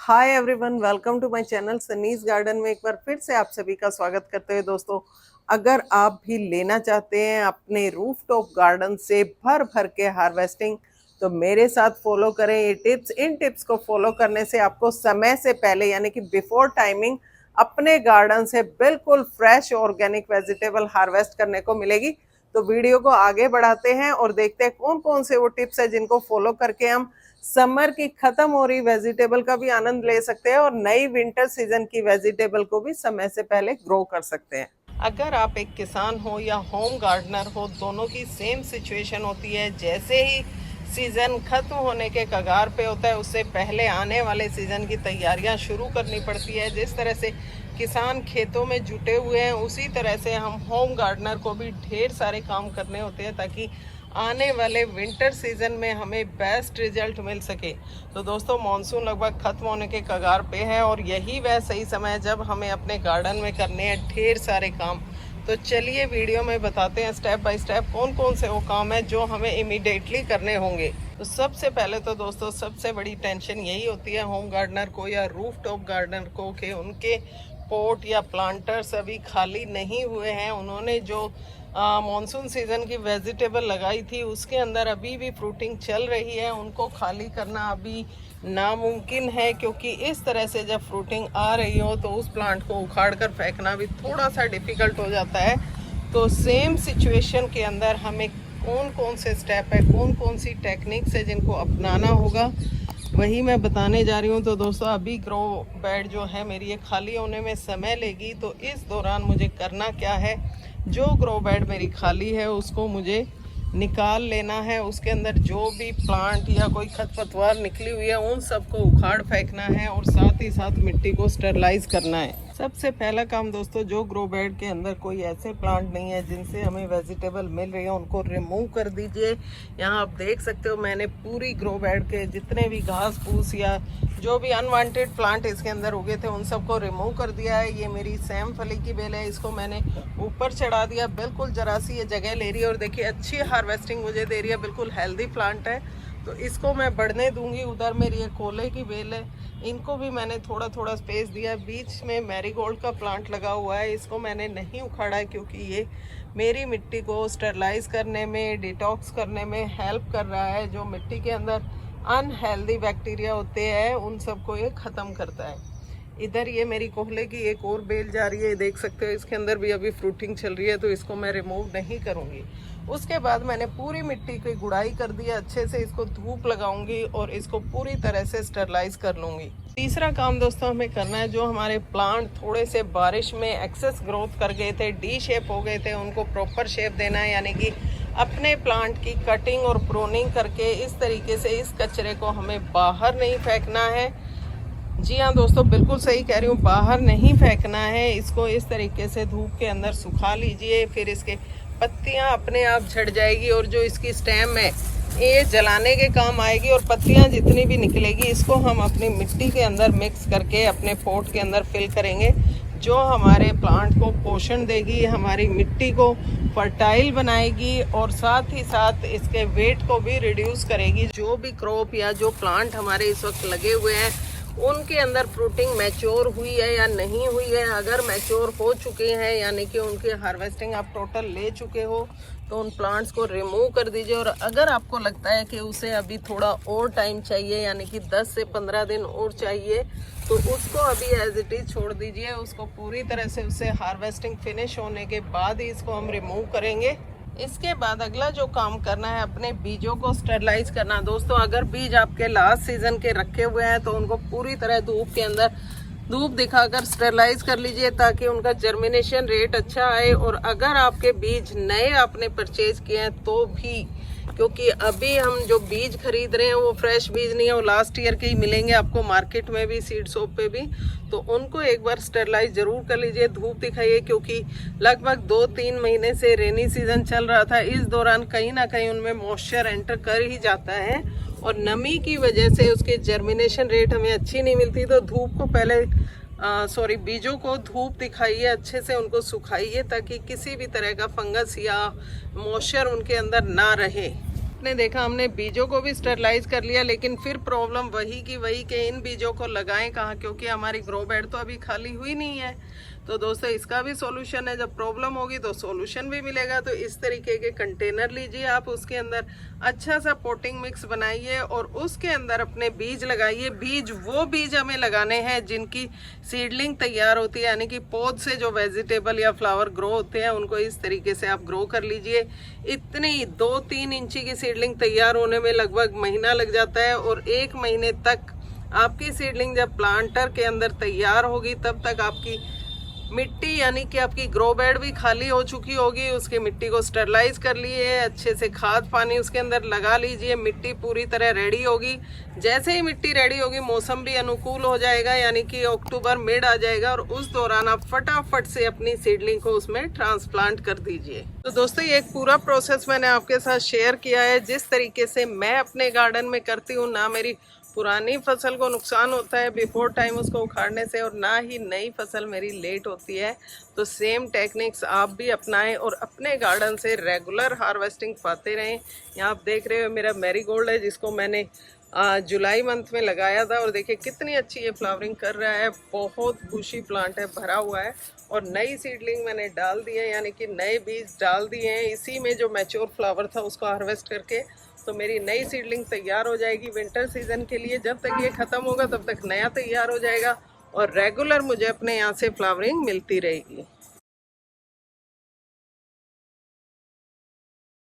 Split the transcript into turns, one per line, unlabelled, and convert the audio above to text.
Hi everyone, welcome to my channel Sunny's garden में एक बार फिर से आप सभी का स्वागत करते हुए दोस्तों, अगर आप भी लेना चाहते हैं अपने रूफटॉप गार्डन से भर भर के हार्वेस्टिंग, तो मेरे साथ फॉलो करें ये टिप्स। इन टिप्स को फॉलो करने से आपको समय से पहले यानी कि बिफोर टाइमिंग अपने गार्डन से बिल्कुल फ्रेश ऑर्गेनिक वेजिटेबल हार्वेस्ट करने को मिलेगी। तो वीडियो को आगे बढ़ाते हैं और देखते हैं कौन कौन से वो टिप्स है जिनको फॉलो करके हम समर की खत्म हो रही वेजिटेबल का भी आनंद ले सकते हैं और नई विंटर सीजन की वेजिटेबल को भी समय से पहले ग्रो कर सकते हैं। अगर आप एक किसान हो या होम गार्डनर हो, दोनों की सेम सिचुएशन होती है। जैसे ही सीजन खत्म होने के कगार पे होता है, उससे पहले आने वाले सीजन की तैयारियां शुरू करनी पड़ती है। जिस तरह से किसान खेतों में जुटे हुए हैं, उसी तरह से हम होम गार्डनर को भी ढेर सारे काम करने होते हैं ताकि आने वाले विंटर सीजन में हमें बेस्ट रिजल्ट मिल सके। तो दोस्तों, मॉनसून लगभग खत्म होने के कगार पे है और यही वह सही समय है जब हमें अपने गार्डन में करने हैं ढेर सारे काम। तो चलिए वीडियो में बताते हैं स्टेप बाय स्टेप कौन कौन से वो काम है जो हमें इमीडिएटली करने होंगे। तो सबसे पहले तो दोस्तों, सबसे बड़ी टेंशन यही होती है होम गार्डनर को या रूफटॉप गार्डनर को कि उनके पॉट या प्लांटर्स अभी खाली नहीं हुए हैं। उन्होंने जो मॉनसून सीजन की वेजिटेबल लगाई थी उसके अंदर अभी भी फ्रूटिंग चल रही है, उनको खाली करना अभी नामुमकिन है, क्योंकि इस तरह से जब फ्रूटिंग आ रही हो तो उस प्लांट को उखाड़ कर फेंकना भी थोड़ा सा डिफ़िकल्ट हो जाता है। तो सेम सिचुएशन के अंदर हमें कौन कौन से स्टेप है, कौन कौन सी टेक्निक्स है जिनको अपनाना होगा, वही मैं बताने जा रही हूँ। तो दोस्तों, अभी ग्रो बेड जो है मेरी ये खाली होने में समय लेगी। तो इस दौरान मुझे करना क्या है, जो ग्रो बेड मेरी खाली है उसको मुझे निकाल लेना है। उसके अंदर जो भी प्लांट या कोई खरपतवार निकली हुई है उन सबको उखाड़ फेंकना है और साथ ही साथ मिट्टी को स्टरलाइज करना है। सबसे पहला काम दोस्तों, जो ग्रो बेड के अंदर कोई ऐसे प्लांट नहीं है जिनसे हमें वेजिटेबल मिल रही है, उनको रिमूव कर दीजिए। यहाँ आप देख सकते हो मैंने पूरी ग्रो बेड के जितने भी घास फूस या जो भी अनवांटेड प्लांट इसके अंदर उगे थे उन सबको रिमूव कर दिया है। ये मेरी सैम फली की बेल है, इसको मैंने ऊपर चढ़ा दिया। बिल्कुल जरा सी ये जगह ले रही है और देखिए अच्छी हार्वेस्टिंग मुझे दे रही है, बिल्कुल हेल्दी प्लांट है। तो इसको मैं बढ़ने दूंगी। उधर मेरी ये कोले की बेल है, इनको भी मैंने थोड़ा थोड़ा स्पेस दिया। बीच में मैरीगोल्ड का प्लांट लगा हुआ है, इसको मैंने नहीं उखाड़ा है क्योंकि ये मेरी मिट्टी को स्टरलाइज करने में, डिटॉक्स करने में हेल्प कर रहा है। जो मिट्टी के अंदर अनहेल्दी बैक्टीरिया होते हैं उन सबको ये ख़त्म करता है। इधर ये मेरी कोहले की एक और बेल जा रही है, देख सकते हो इसके अंदर भी अभी फ्रूटिंग चल रही है, तो इसको मैं रिमूव नहीं करूँगी। उसके बाद मैंने पूरी मिट्टी की गुड़ाई कर दी है अच्छे से। इसको धूप लगाऊंगी और इसको पूरी तरह से स्टरलाइज कर लूँगी। तीसरा काम दोस्तों हमें करना है, जो हमारे प्लांट थोड़े से बारिश में एक्सेस ग्रोथ कर गए थे, डी शेप हो गए थे, उनको प्रॉपर शेप देना है। यानी कि अपने प्लांट की कटिंग और प्रूनिंग करके इस तरीके से इस कचरे को हमें बाहर नहीं फेंकना है। जी हाँ दोस्तों, बिल्कुल सही कह रही हूँ, बाहर नहीं फेंकना है। इसको इस तरीके से धूप के अंदर सुखा लीजिए, फिर इसके पत्तियाँ अपने आप झड़ जाएगी और जो इसकी स्टेम है ये जलाने के काम आएगी। और पत्तियाँ जितनी भी निकलेगी इसको हम अपनी मिट्टी के अंदर मिक्स करके अपने पॉट के अंदर फिल करेंगे, जो हमारे प्लांट को पोषण देगी, हमारी मिट्टी को फर्टाइल बनाएगी और साथ ही साथ इसके वेट को भी रिड्यूस करेगी। जो भी क्रॉप या जो प्लांट हमारे इस वक्त लगे हुए हैं उनके अंदर फ्रूटिंग मैच्योर हुई है या नहीं हुई है। अगर मैच्योर हो चुके हैं यानी कि उनकी हार्वेस्टिंग आप टोटल ले चुके हो, तो उन प्लांट्स को रिमूव कर दीजिए। और अगर आपको लगता है कि उसे अभी थोड़ा और टाइम चाहिए, यानी कि 10 से 15 दिन और चाहिए, तो उसको अभी एज इट इज छोड़ दीजिए। उसको पूरी तरह से उससे हार्वेस्टिंग फिनिश होने के बाद ही इसको हम रिमूव करेंगे। इसके बाद अगला जो काम करना है, अपने बीजों को स्टरलाइज करना। दोस्तों, अगर बीज आपके लास्ट सीजन के रखे हुए हैं तो उनको पूरी तरह धूप के अंदर धूप दिखाकर स्टरलाइज कर लीजिए ताकि उनका जर्मिनेशन रेट अच्छा आए। और अगर आपके बीज नए आपने परचेज किए हैं तो भी, क्योंकि अभी हम जो बीज खरीद रहे हैं वो फ्रेश बीज नहीं है, वो लास्ट ईयर के ही मिलेंगे आपको मार्केट में भी, सीड शॉप पे भी। तो उनको एक बार स्टरलाइज जरूर कर लीजिए, धूप दिखाइए, क्योंकि लगभग 2-3 महीने से रेनी सीजन चल रहा था। इस दौरान कहीं ना कहीं उनमें मॉइस्चर एंटर कर ही जाता है और नमी की वजह से उसके जर्मिनेशन रेट हमें अच्छी नहीं मिलती। तो धूप को पहले बीजों को धूप दिखाइए, अच्छे से उनको सुखाइए ताकि किसी भी तरह का फंगस या मॉइस्चर उनके अंदर ना रहे। आपने देखा हमने बीजों को भी स्टरलाइज कर लिया, लेकिन फिर प्रॉब्लम वही की वही कि इन बीजों को लगाएं कहाँ, क्योंकि हमारी ग्रो बेड तो अभी खाली हुई नहीं है। तो दोस्तों इसका भी सॉल्यूशन है, जब प्रॉब्लम होगी तो सॉल्यूशन भी मिलेगा। तो इस तरीके के कंटेनर लीजिए आप, उसके अंदर अच्छा सा पोटिंग मिक्स बनाइए और उसके अंदर अपने बीज लगाइए। बीज वो बीज हमें लगाने हैं जिनकी सीडलिंग तैयार होती है, यानी कि पौध से जो वेजिटेबल या फ्लावर ग्रो होते हैं उनको इस तरीके से आप ग्रो कर लीजिए। इतनी 2-3 इंची की सीडलिंग तैयार होने में लगभग महीना लग जाता है, और 1 महीने तक आपकी सीडलिंग जब प्लांटर के अंदर तैयार होगी तब तक आपकी मिट्टी यानी कि आपकी ग्रो बेड भी खाली हो चुकी होगी। उसकी मिट्टी को स्टरलाइज कर लिए, अच्छे से खाद पानी उसके अंदर लगा लीजिए, मिट्टी पूरी तरह रेडी होगी। जैसे ही मिट्टी रेडी होगी मौसम भी अनुकूल हो जाएगा, यानी कि अक्टूबर मिड आ जाएगा, और उस दौरान आप फटाफट से अपनी सीडलिंग को उसमें ट्रांसप्लांट कर दीजिए। तो दोस्तों ये एक पूरा प्रोसेस मैंने आपके साथ शेयर किया है, जिस तरीके से मैं अपने गार्डन में करती हूँ। ना मेरी पुरानी फसल को नुकसान होता है बिफोर टाइम उसको उखाड़ने से, और ना ही नई फसल मेरी लेट होती है। तो सेम टेक्निक्स आप भी अपनाएं और अपने गार्डन से रेगुलर हार्वेस्टिंग पाते रहें। यहाँ आप देख रहे हो मेरा मैरीगोल्ड है, जिसको मैंने जुलाई मंथ में लगाया था, और देखिए कितनी अच्छी ये फ्लावरिंग कर रहा है। बहुत बुशी प्लांट है, भरा हुआ है, और नई सीडलिंग मैंने डाल दी है, यानी कि नए बीज डाल दिए हैं इसी में। जो मैच्योर फ्लावर था उसको हार्वेस्ट करके तो मेरी नई सीडलिंग तैयार हो जाएगी विंटर सीजन के लिए। जब तक ये ख़त्म होगा तब तक नया तैयार हो जाएगा, और रेगुलर मुझे अपने यहाँ से फ्लावरिंग मिलती रहेगी।